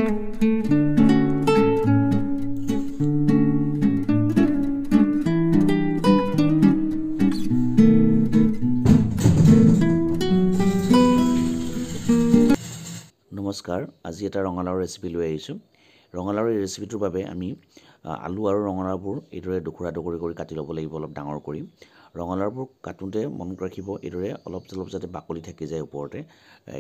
নমস্কাৰ, আজি এটা ৰঙালাওৰ ৰেচিপি লৈ আহিছোঁ। ৰঙালাওৰ এই ৰেচিপিটোৰ বাবে আমি আলু আৰু ৰঙালাওবোৰ এইদৰে ডুখুৰা ডুখুৰি কৰি কাটি ল'ব লাগিব, অলপ ডাঙৰ কৰি। ৰঙালাওবোৰ কাটোঁতে মনত ৰাখিব, এইদৰে অলপ যাতে বাকলি থাকি যায় ওপৰতে,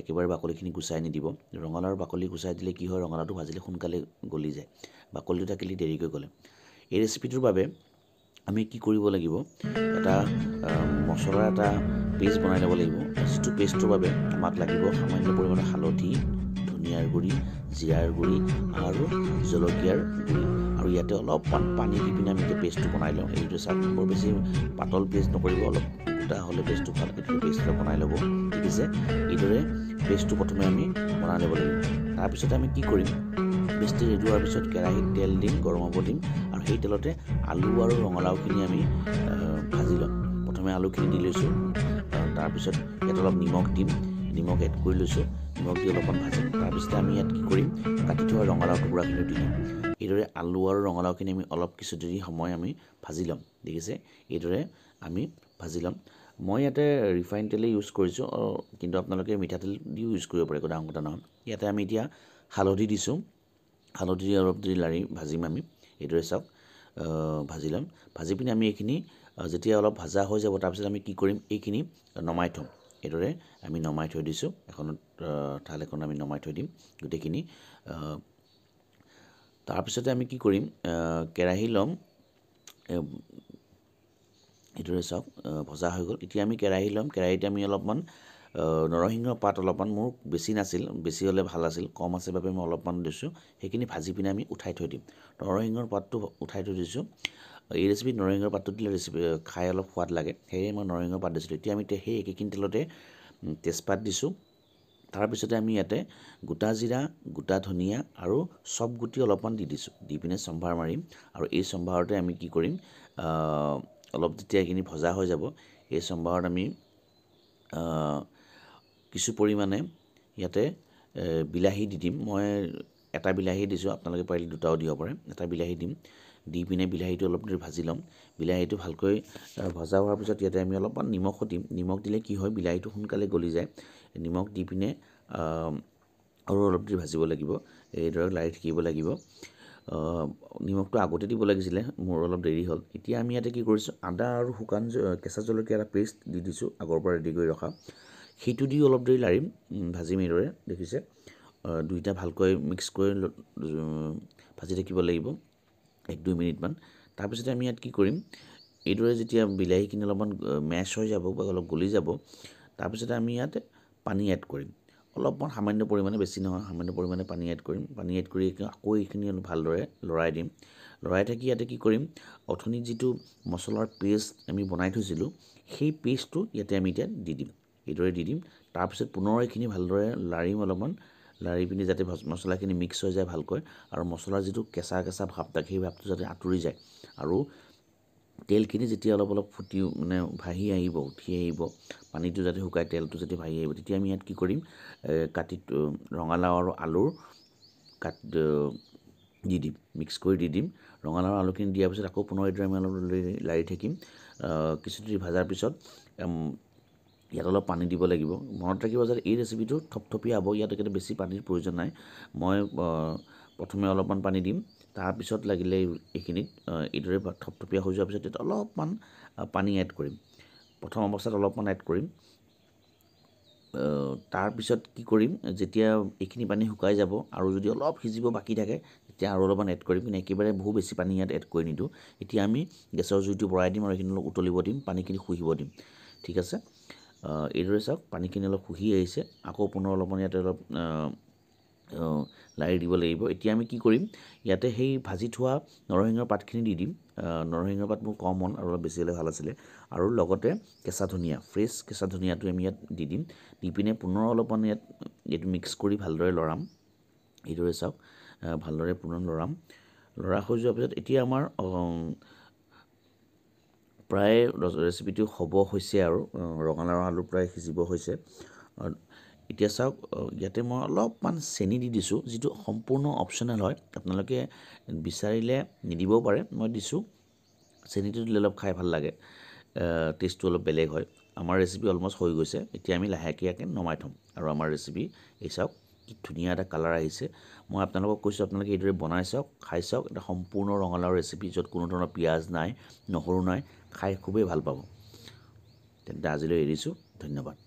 একেবাৰে বাকলিখিনি গুচাই নিদিব। ৰঙালাওৰ বাকলি গুচাই দিলে কি হয়, ৰঙালাওটো ভাজিলে সোনকালে গলি যায়, বাকলিটো থাকিলে দেৰিকৈ গলে। এই ৰেচিপিটোৰ বাবে আমি কি কৰিব লাগিব, এটা মছলাৰ এটা পেষ্ট বনাই ল'ব লাগিব। যিটো পেষ্টটোৰ বাবে আমাক লাগিব সামান্য পৰিমাণৰ হালধি, ধনিয়াৰ গুড়ি, জিৰাৰ গুড়ি আৰু জলকীয়াৰ গুড়ি। আৰু ইয়াতে অলপমান পানী দি পিনে আমি এতিয়া পেষ্টটো বনাই লওঁ। এইটো চাওক, বৰ বেছি পাতল পেষ্ট নকৰিব, অলপ গোটা হ'লে পেষ্টটো ভাল। এইটো পেষ্ট অলপ বনাই ল'ব, ঠিক আছে। এইদৰে পেষ্টটো প্ৰথমে আমি বনাই ল'ব লাগিব। তাৰপিছতে আমি কি কৰিম, পেষ্টটো ৰেডি হোৱাৰ পিছত কেৰাহীত তেল দিম, গৰম হ'ব দিম, আৰু সেই তেলতে আলু আৰু ৰঙালাওখিনি আমি ভাজি ল'ম। প্ৰথমে আলুখিনি দি লৈছোঁ, তাৰপিছত ইয়াত অলপ নিমখ দিম, নিমখ এড কৰি লৈছোঁ, নিমখ দি অলপমান ভাজিম। তাৰপিছতে আমি ইয়াত কি কৰিম, কাটি থোৱা ৰঙালাও টুকুৰাখিনি দি দিম। এইদৰে আলু আৰু ৰঙালাওখিনি আমি অলপ কিছু দেৰি সময় আমি ভাজি ল'ম, ঠিক আছে। এইদৰে আমি ভাজি ল'ম। মই ইয়াতে ৰিফাইন তেলেই ইউজ কৰিছোঁ, কিন্তু আপোনালোকে মিঠাতেল দিও ইউজ কৰিব পাৰে, একো ডাঙৰ কথা নহয়। ইয়াতে আমি এতিয়া হালধি দিছোঁ, হালধি দি অলপ দেৰি লাৰি ভাজিম আমি। এইদৰে চাওক, ভাজি ল'ম। ভাজি পিনে আমি এইখিনি যেতিয়া অলপ ভাজা হৈ যাব, তাৰপিছত আমি কি কৰিম, এইখিনি নমাই থ'ম। এইদৰে আমি নমাই থৈ দিছোঁ, থাল এখন আমি নমাই থৈ দিম গোটেইখিনি। তাৰপিছতে আমি কি কৰিম, কেৰাহী ল'ম। এইদৰে চাওক, ভজা হৈ গ'ল। এতিয়া আমি কেৰাহী ল'ম, কেৰাহীতে আমি অলপমান নৰসিংহ পাত, অলপমান মোৰ বেছি নাছিল, বেছি হ'লে ভাল আছিল, কম আছে বাবে মই অলপমান দিছোঁ। সেইখিনি ভাজি পিনে আমি উঠাই থৈ দিম। নৰসিংহৰ পাতটো উঠাই থৈ দিছোঁ। এই ৰেচিপিত নৰসিংহৰ পাতটো দিলে খাই অলপ সোৱাদ লাগে, সেয়ে মই নৰসিংহৰ পাত দিছিলোঁ। এতিয়া আমি সেই একেখিনি তেলতে তেজপাত দিছোঁ। তাৰপিছতে আমি ইয়াতে গোটা জিৰা, গোটা ধনিয়া আৰু চব গুটি অলপমান দি দিছোঁ, দি পিনে চম্ভাৰ মাৰিম। আৰু এই চম্ভাৰতে আমি কি কৰিম, অলপ যেতিয়া এইখিনি ভজা হৈ যাব, এই চম্ভাৰত আমি কিছু পৰিমাণে ইয়াতে বিলাহী দি দিম। মই এটা বিলাহী দিছোঁ, আপোনালোকে পাৰিলে দুটাও দিব পাৰে। এটা বিলাহী দিম, দি পিনে বিলাহীটো অলপ দেৰি ভাজি ল'ম। বিলাহীটো ভালকৈ ভজা হোৱাৰ পিছত ইয়াতে আমি অলপমান নিমখো দিম। নিমখ দিলে কি হয়, বিলাহীটো সোনকালে গলি যায়। নিমখ দি পিনে আৰু অলপ দেৰি ভাজিব লাগিব, এইদৰে লাৰি থাকিব লাগিব। নিমখটো আগতে দিব লাগিছিলে, মোৰ অলপ দেৰি হ'ল। এতিয়া আমি ইয়াতে কি কৰিছোঁ, আদা আৰু কেঁচা জলকীয়া এটা পেষ্ট দি দিছোঁ, আগৰ পৰা ৰেডি কৰি ৰখা। সেইটো দি অলপ দেৰি লাৰিম, ভাজিম। এইদৰে দেখিছে, দুইটা ভালকৈ মিক্স কৰি ভাজি থাকিব লাগিব 1-2 মিনিটমান। তাৰপিছতে আমি ইয়াত কি কৰিম, এইদৰে যেতিয়া বিলাহীখিনি অলপমান মেছ হৈ যাব বা অলপ গলি যাব, তাৰপিছতে আমি ইয়াত পানী এড কৰিম। অলপমান সামান্য পৰিমাণে, বেছি নহয়, সামান্য পৰিমাণে পানী এড কৰিম। পানী এড কৰি আকৌ এইখিনি ভালদৰে লৰাই দিম। লৰাই থাকি ইয়াতে কি কৰিম, অথনি যিটো মছলাৰ পেষ্ট আমি বনাই থৈছিলোঁ, সেই পেষ্টটো ইয়াতে আমি এতিয়া দি দিম। এইদৰে দি দিম। তাৰপিছত পুনৰ এইখিনি ভালদৰে লাৰিম, অলপমান লাৰি পিনি যাতে মছলাখিনি মিক্স হৈ যায় ভালকৈ, আৰু মছলাৰ যিটো কেঁচা কেঁচা ভাৱ থাকে, সেই ভাৱটো যাতে আঁতৰি যায়। আৰু তেলখিনি যেতিয়া অলপ অলপ ভাহি আহিব, উঠি আহিব, পানীটো যাতে শুকাই তেলটো যেতিয়া ভাহি আহিব, তেতিয়া আমি ইয়াত কি কৰিম, ৰঙালাও আৰু আলুৰ দি দিম, মিক্স কৰি দি দিম। ৰঙালাও আলুখিনি দিয়াৰ পিছত আকৌ পুনৰ এইদৰে আমি অলপ লাৰি থাকিম। কিছু দেৰি ভজাৰ পিছত ইয়াত অলপ পানী দিব লাগিব। মনত ৰাখিব যাতে এই ৰেচিপিটো থপথপীয়া হ'ব, ইয়াত একেবাৰে বেছি পানীৰ প্ৰয়োজন নাই। মই প্ৰথমে অলপমান পানী দিম, তাৰপিছত লাগিলে এইখিনিত এইদৰে থপথপীয়া হৈ যোৱাৰ পিছত ইয়াত অলপমান পানী এড কৰিম। প্ৰথম অৱস্থাত অলপমান এড কৰিম। তাৰপিছত কি কৰিম, যেতিয়া এইখিনি পানী শুকাই যাব আৰু যদি অলপ সিজিব বাকী থাকে, তেতিয়া আৰু অলপমান এড কৰিম। কিন্তু একেবাৰে বহু বেছি পানী ইয়াত এড কৰি নিদিওঁ। এতিয়া আমি গেছৰ জুইটো বঢ়াই দিম আৰু এইখিনি অলপ উতলিব দিম, পানীখিনি শুহিব দিম, ঠিক আছে। এইদৰে চাওক, পানীখিনি অলপ শুহি আহিছে, আকৌ পুনৰ অলপমান ইয়াতে অলপ লাৰি দিব লাগিব। এতিয়া আমি কি কৰিম, ইয়াতে সেই ভাজি থোৱা নৰসিংহৰ পাতখিনি দি দিম। নৰসিংহৰ পাত মোৰ কম হ'ল, আৰু অলপ বেছি হ'লে ভাল আছিলে। আৰু লগতে কেঁচা ধনিয়া, ফ্ৰেছ কেঁচা ধনিয়াটো আমি ইয়াত দি দিম। দি পিনে পুনৰ অলপমান ইয়াত এইটো মিক্স কৰি ভালদৰে লৰাম। এইদৰে চাওক, ভালদৰে পুনৰ লৰা হৈ যোৱাৰ পিছত এতিয়া আমাৰ প্ৰায় ৰেচিপিটো হ'ব হৈছে, আৰু ৰঙালাও আলু প্ৰায় সিজিব হৈছে। এতিয়া চাওক ইয়াতে মই অলপমান চেনি দি দিছোঁ, যিটো সম্পূৰ্ণ অপশ্যনেল হয়, আপোনালোকে বিচাৰিলে নিদিবও পাৰে, মই দিছোঁ। চেনিটো দিলে অলপ খাই ভাল লাগে, টেষ্টটো অলপ বেলেগ হয়। আমাৰ ৰেচিপি অলমষ্ট হৈ গৈছে, এতিয়া আমি লাহেকৈ নমাই থ'ম। আৰু আমাৰ ৰেচিপি এই চাওক কি ধুনীয়া এটা কালাৰ আহিছে। মই আপোনালোকক কৈছোঁ আপোনালোকে এইদৰে বনাই চাওক, খাই চাওক। এটা সম্পূৰ্ণ ৰঙালাও ৰেচিপি, য'ত কোনো ধৰণৰ পিঁয়াজ নাই, নহৰু নাই, খাই খুবেই ভাল পাব। তেন্তে আজিলৈ এৰিছোঁ, ধন্যবাদ।